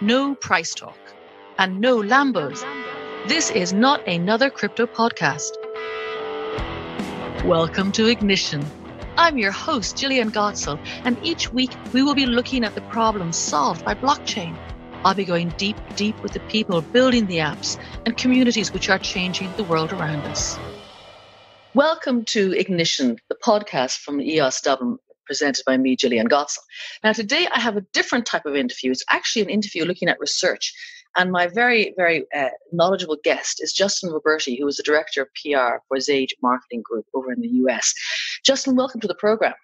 No price talk and no Lambos. This is not another crypto podcast. Welcome to Ignition. I'm your host, Gillian Gotzel, and each week we will be looking at the problems solved by blockchain. I'll be going deep with the people building the apps and communities which are changing the world around us. Welcome to Ignition, the podcast from EOS Dublin, presented by me, Gillian Gotzel. Now, today I have a different type of interview. It's actually an interview looking at research. And my very knowledgeable guest is Justin Roberti, who is the Director of PR for Zage Marketing Group over in the US. Justin, welcome to the program.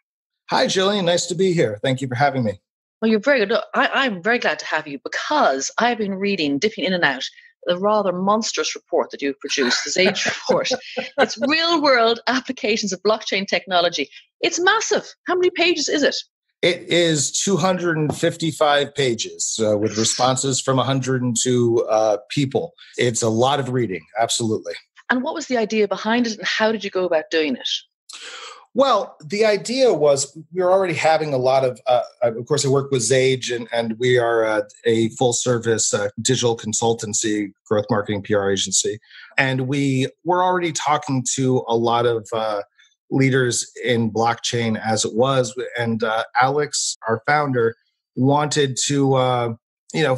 Hi, Gillian. Nice to be here. Thank you for having me. Well, you're very good. Look, I'm very glad to have you because I've been reading, dipping in and out, the rather monstrous report that you've produced, the Zage report. It's real-world applications of blockchain technology. It's massive. How many pages is it? It is 255 pages with responses from 102 people. It's a lot of reading, absolutely. And what was the idea behind it, and how did you go about doing it? Well, the idea was we were already having a lot of course, I work with Zage, and we are a full-service digital consultancy, growth marketing PR agency. And we were already talking to a lot of leaders in blockchain as it was. And Alex, our founder, wanted to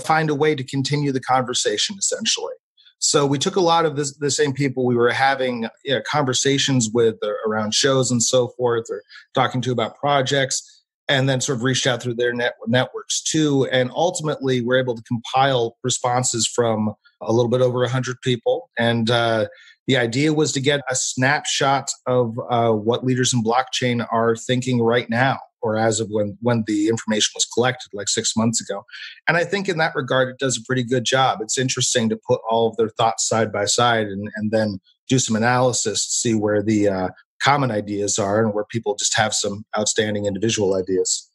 find a way to continue the conversation, essentially. So we took a lot of the same people we were having conversations with around shows and so forth, or talking to about projects, and then sort of reached out through their networks too. And ultimately, we're able to compile responses from a little bit over 100 people. And the idea was to get a snapshot of what leaders in blockchain are thinking right now, or as of when the information was collected, like 6 months ago. And I think in that regard, it does a pretty good job. It's interesting to put all of their thoughts side by side and then do some analysis to see where the common ideas are and where people just have some outstanding individual ideas.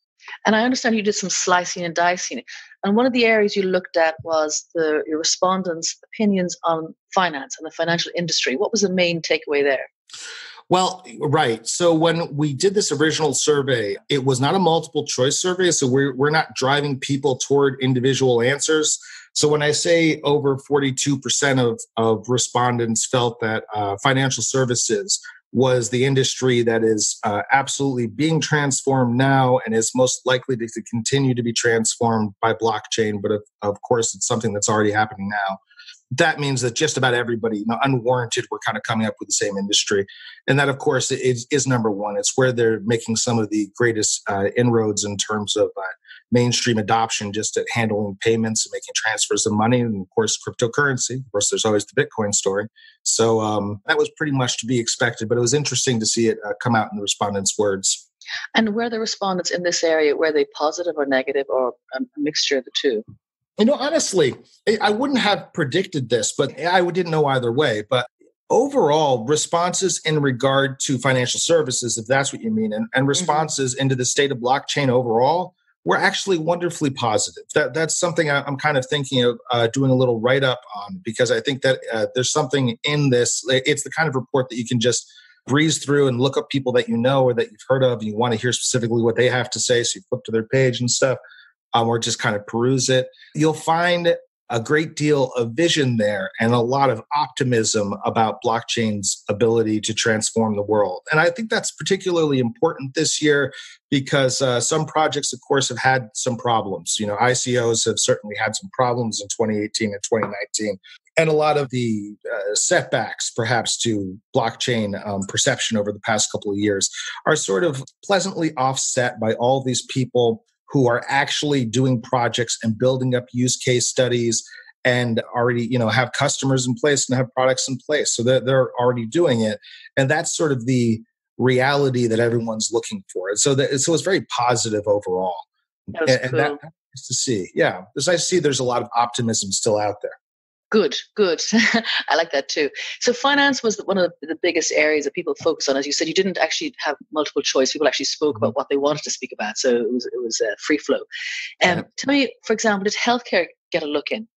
And I understand you did some slicing and dicing. And one of the areas you looked at was your respondents' opinions on finance and the financial industry. What was the main takeaway there? Well, right. So when we did this original survey, it was not a multiple choice survey. So we're not driving people toward individual answers. So when I say over 42% of respondents felt that financial services was the industry that is absolutely being transformed now and is most likely to continue to be transformed by blockchain. But of course, it's something that's already happening now. That means that just about everybody, unwarranted, we're kind of coming up with the same industry. And that, of course, is number one. It's where they're making some of the greatest inroads in terms of mainstream adoption, just at handling payments and making transfers of money. And of course, cryptocurrency. Of course, there's always the Bitcoin story. So that was pretty much to be expected, but it was interesting to see it come out in the respondents' words. And were the respondents in this area, were they positive or negative, or a mixture of the two? Honestly, I wouldn't have predicted this, but I didn't know either way. But overall, responses in regard to financial services, if that's what you mean, and responses into the state of blockchain overall, were actually wonderfully positive. That's something I'm kind of thinking of doing a little write-up on, because I think that there's something in this. It's the kind of report that you can just breeze through and look up people that you know or that you've heard of, and you want to hear specifically what they have to say, so you flip to their page and stuff. Or just kind of peruse it. You'll find a great deal of vision there and a lot of optimism about blockchain's ability to transform the world. And I think that's particularly important this year because some projects, of course, have had some problems. ICOs have certainly had some problems in 2018 and 2019. And a lot of the setbacks, perhaps, to blockchain perception over the past couple of years are sort of pleasantly offset by all these people who are actually doing projects and building up use case studies and already, have customers in place and have products in place. So they're already doing it. And that's sort of the reality that everyone's looking for. So it's very positive overall. That was cool. That's nice to see. Yeah. It's nice to see there's a lot of optimism still out there. Good. I like that too. So finance was one of the biggest areas that people focus on. As you said, you didn't actually have multiple choice. People actually spoke about what they wanted to speak about. So it was free flow. Tell me, for example, did healthcare get a look in?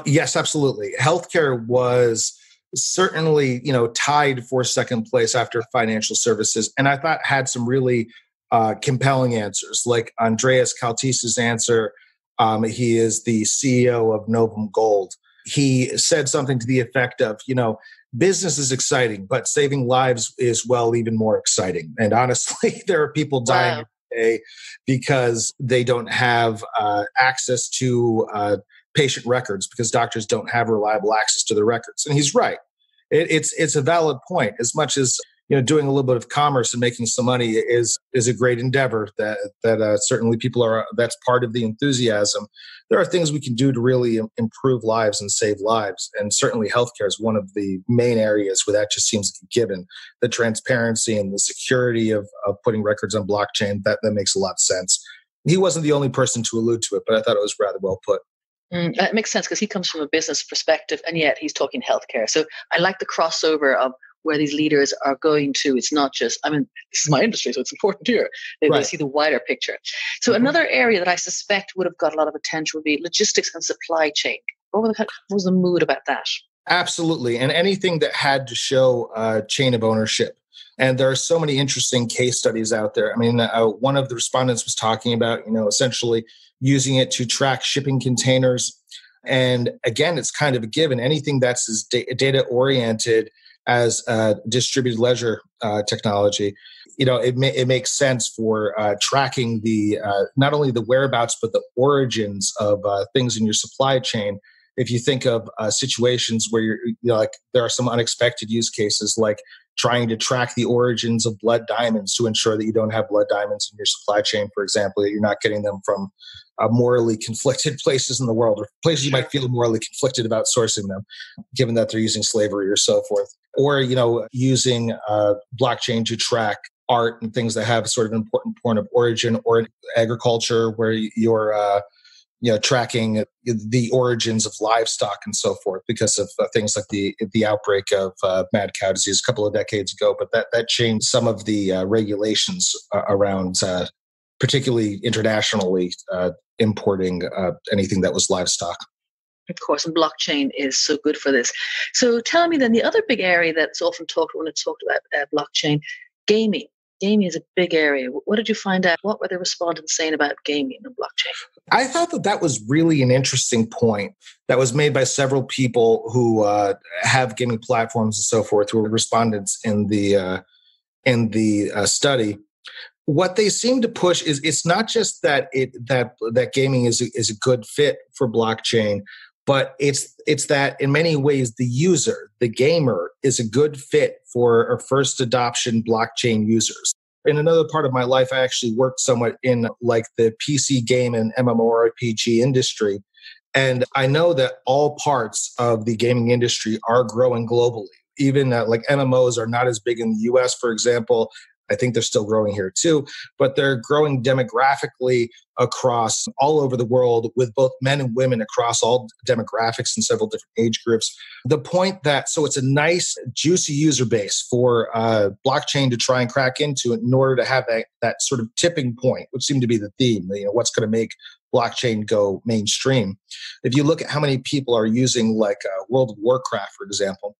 Yes, absolutely. Healthcare was certainly, tied for second place after financial services. And I thought had some really compelling answers, like Andreas Kaltis's answer. He is the CEO of Novum Gold. He said something to the effect of, business is exciting, but saving lives is, well, even more exciting. And honestly, there are people dying every day because they don't have access to patient records because doctors don't have reliable access to the records. And he's right. It's a valid point. As much as doing a little bit of commerce and making some money is a great endeavor that certainly people are. That's part of the enthusiasm. There are things we can do to really improve lives and save lives, and certainly healthcare is one of the main areas where that just seems like a given. The transparency and the security of putting records on blockchain that makes a lot of sense. He wasn't the only person to allude to it, but I thought it was rather well put. That makes sense because he comes from a business perspective and yet he's talking healthcare. So I like the crossover of where these leaders are going to. It's not just, this is my industry, so it's important here. They see the wider picture. So another area that I suspect would have got a lot of attention would be logistics and supply chain. What was the mood about that? Absolutely. And anything that had to show chain of ownership. And there are so many interesting case studies out there. One of the respondents was talking about, essentially using it to track shipping containers. And again, it's kind of a given. Anything that's as data oriented as distributed ledger technology, it makes sense for tracking the not only the whereabouts but the origins of things in your supply chain. If you think of situations where there are some unexpected use cases, like trying to track the origins of blood diamonds to ensure that you don't have blood diamonds in your supply chain, for example, that you're not getting them from morally conflicted places in the world, or places you might feel morally conflicted about sourcing them, given that they're using slavery or so forth. Or, using blockchain to track art and things that have sort of an important point of origin, or agriculture where you're tracking the origins of livestock and so forth because of things like the outbreak of mad cow disease a couple of decades ago. But that changed some of the regulations around, particularly internationally, importing anything that was livestock. Of course, and blockchain is so good for this. So tell me then, the other big area that's often talked when it's talked about blockchain, gaming. Gaming is a big area. What did you find out? What were the respondents saying about gaming and blockchain? I thought that was really an interesting point that was made by several people who have gaming platforms and so forth, who were respondents in the study. What they seem to push is it's not just that that gaming is a good fit for blockchain, but it's that in many ways the user, the gamer, is a good fit for a first adoption blockchain users. In another part of my life, I actually worked somewhat in like the PC game and MMORPG industry. And I know that all parts of the gaming industry are growing globally. Even like MMOs are not as big in the US, for example. I think they're still growing here too, but they're growing demographically across all over the world with both men and women across all demographics and several different age groups. The point so it's a nice, juicy user base for blockchain to try and crack into in order to have that sort of tipping point, which seemed to be the theme, what's going to make blockchain go mainstream. If you look at how many people are using like World of Warcraft, for example,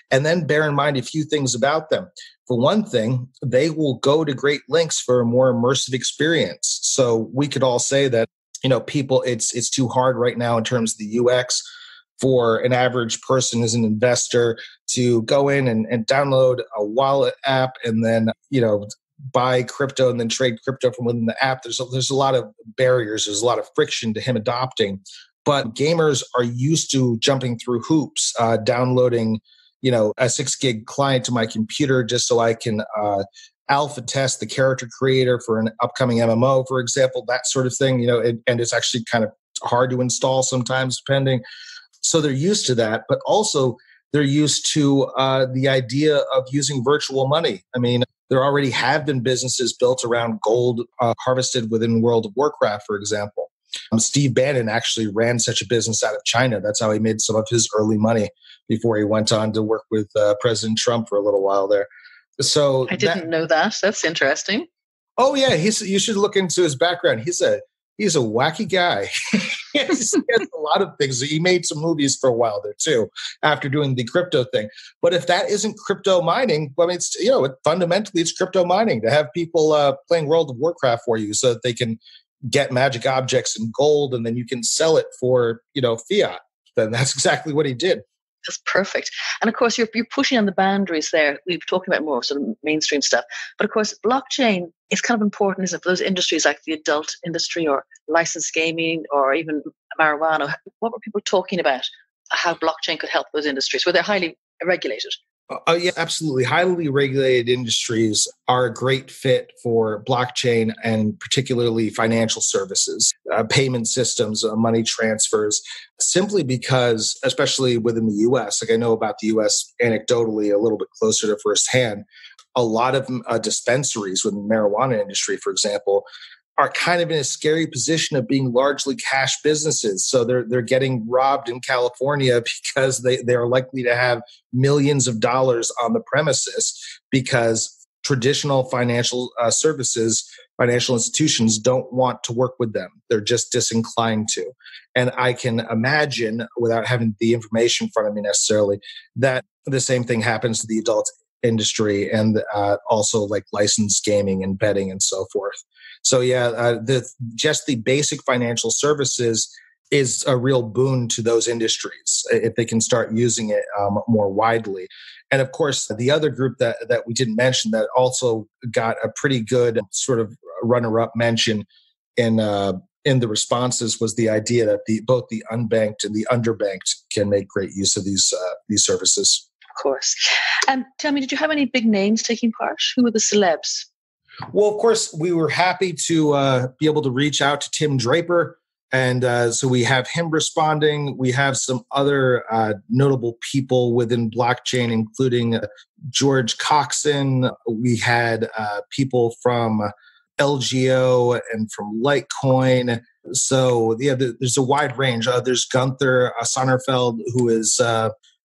and then bear in mind a few things about them. For one thing, they will go to great lengths for a more immersive experience. So we could all say that, people, it's too hard right now in terms of the UX for an average person as an investor to go in and download a wallet app and then, buy crypto and then trade crypto from within the app. There's a lot of barriers. There's a lot of friction to him adopting. But gamers are used to jumping through hoops, downloading a 6 gig client to my computer just so I can alpha test the character creator for an upcoming MMO, for example, that sort of thing, and it's actually kind of hard to install sometimes, depending. So they're used to that, but also they're used to the idea of using virtual money. There already have been businesses built around gold harvested within World of Warcraft, for example. Steve Bannon actually ran such a business out of China. That's how he made some of his early money before he went on to work with President Trump for a little while there. So I didn't know that. That's interesting. Oh yeah, you should look into his background. He's a wacky guy. he has a lot of things. He made some movies for a while there too, after doing the crypto thing. But if that isn't crypto mining, well, I mean, it's, fundamentally it's crypto mining to have people playing World of Warcraft for you so that they can get magic objects and gold, and then you can sell it for, fiat. Then that's exactly what he did. That's perfect. And of course, you're pushing on the boundaries there. We've been talking about more sort of mainstream stuff. But of course, blockchain is kind of important, isn't it, for those industries like the adult industry or licensed gaming or even marijuana. What were people talking about? How blockchain could help those industries where they're highly regulated? Yeah, absolutely. Highly regulated industries are a great fit for blockchain, and particularly financial services, payment systems, money transfers, simply because, especially within the US, like I know about the US anecdotally a little bit closer to firsthand, a lot of dispensaries within the marijuana industry, for example, are kind of in a scary position of being largely cash businesses. So they're getting robbed in California because they are likely to have millions of dollars on the premises because traditional financial services, financial institutions don't want to work with them. They're just disinclined to. And I can imagine, without having the information in front of me necessarily, that the same thing happens to the adult industry and also like licensed gaming and betting and so forth. So yeah, just the basic financial services is a real boon to those industries if they can start using it more widely. And of course, the other group that we didn't mention that also got a pretty good sort of runner-up mention in the responses was the idea that both the unbanked and the underbanked can make great use of these services. Of course. Tell me, did you have any big names taking part? Who were the celebs? Well, of course, we were happy to be able to reach out to Tim Draper. And so we have him responding. We have some other notable people within blockchain, including George Coxon. We had people from LGO and from Litecoin. So yeah, there's a wide range. There's Gunther Sonnerfeld, who is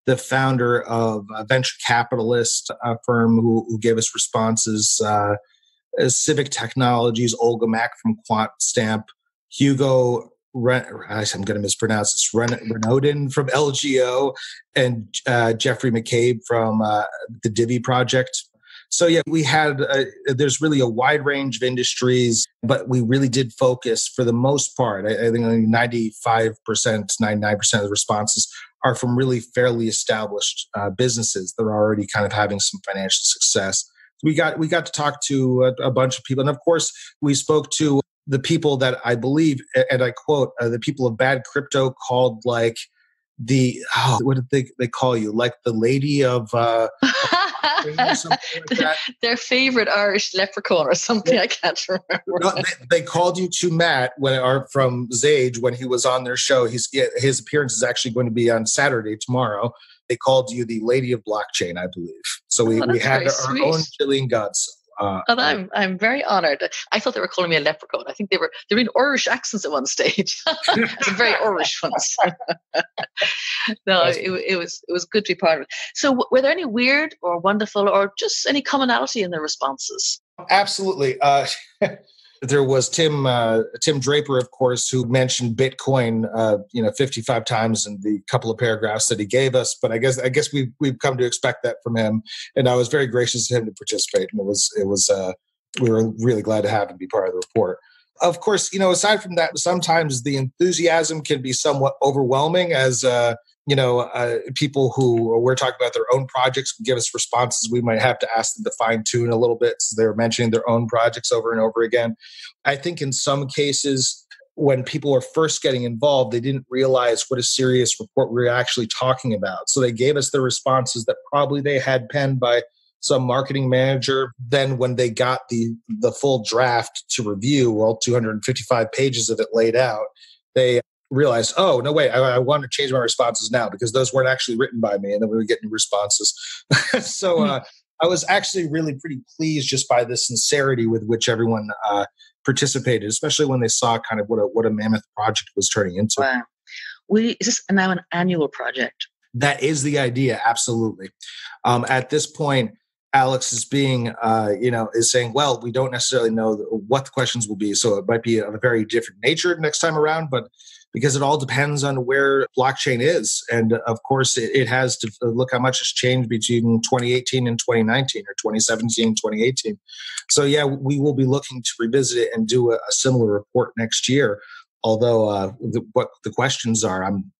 the founder of a venture capitalist firm who gave us responses. Civic Technologies, Olga Mack from QuantStamp, Hugo, I'm going to mispronounce this, Renaudin from LGO, and Jeffrey McCabe from the Divi project. So yeah, we had, there's really a wide range of industries, but we really did focus for the most part. I think 95%, 99% of the responses are from really fairly established businesses that are already kind of having some financial success. We got to talk to a bunch of people. And of course, we spoke to the people that I believe, and I quote, the people of bad crypto called like what did they call you? Like the lady of... or something like that. Their favorite Irish leprechaun or something. I can't remember. No, they called you to Matt from Zage when he was on their show. His appearance is actually going to be on Saturday, tomorrow. They called you the Lady of Blockchain, I believe. So we had our own Gillian Godson. And I'm very honored. I thought they were calling me a leprechaun. I think they were in Irish accents at one stage. Some very Irish ones. No, it was good to be part of it. So were there any weird or wonderful or just any commonality in the responses? Absolutely. There was Tim Draper, of course, who mentioned Bitcoin, 55 times in the couple of paragraphs that he gave us. But I guess we've come to expect that from him, and I was very gracious to him to participate. And we were really glad to have him be part of the report. Of course, aside from that, sometimes the enthusiasm can be somewhat overwhelming as people who we're talking about their own projects can give us responses. We might have to ask them to fine tune a little bit since they're mentioning their own projects over and over again. I think in some cases, when people were first getting involved, they didn't realize what a serious report we were actually talking about. So they gave us the responses that probably they had penned by some marketing manager. Then when they got the full draft to review, 255 pages of it laid out, they realized, oh, no, wait, I want to change my responses now because those weren't actually written by me. And then we were getting responses. So I was actually really pretty pleased just by the sincerity with which everyone participated, especially when they saw kind of what a mammoth project was turning into. Wow. Is this now an annual project? That is the idea, absolutely. At this point, Alex is being, is saying, well, we don't necessarily know what the questions will be. So it might be of a very different nature next time around, but because it all depends on where blockchain is. And of course, it has to look how much has changed between 2018 and 2019 or 2017 and 2018. So yeah, we will be looking to revisit it and do a similar report next year. Although what the questions are, I'm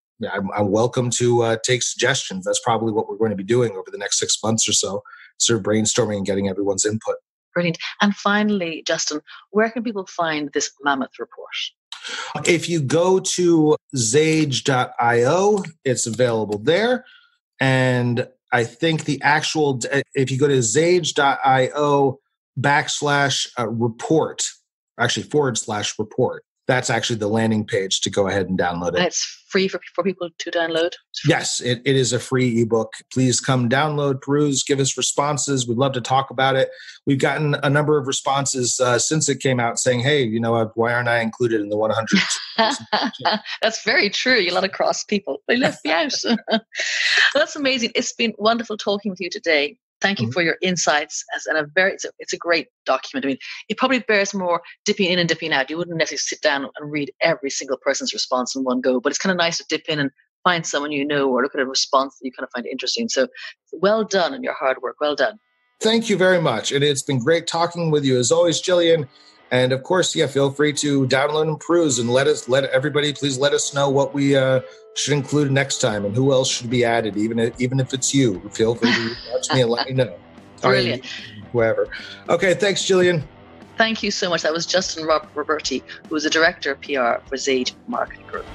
welcome to take suggestions. That's probably what we're going to be doing over the next 6 months or so, sort of brainstorming and getting everyone's input. Brilliant. And finally, Justin, where can people find this mammoth report? If you go to Zage.io, it's available there. And I think if you go to Zage.io /report, actually /report, that's actually the landing page to go ahead and download it. And it's free for people to download? Yes, it is a free ebook. Please come download, peruse, give us responses. We'd love to talk about it. We've gotten a number of responses since it came out saying, hey, why aren't I included in the 100? That's very true. You're a lot of cross people. They left me out. That's amazing. It's been wonderful talking with you today. Thank you for your insights. It's a great document. I mean, it probably bears more dipping in and dipping out. You wouldn't necessarily sit down and read every single person's response in one go, but it's kind of nice to dip in and find someone or look at a response that you kind of find interesting. So well done on your hard work. Well done. Thank you very much. And it's been great talking with you as always, Jillian. And of course, feel free to download and peruse and let everybody, please let us know what we should include next time and who else should be added, even if it's you. Feel free to reach out to me and let me know. Brilliant. Whoever. Okay, thanks, Jillian. Thank you so much. That was Justin Roberti, who is the Director of PR for Zage Marketing Group.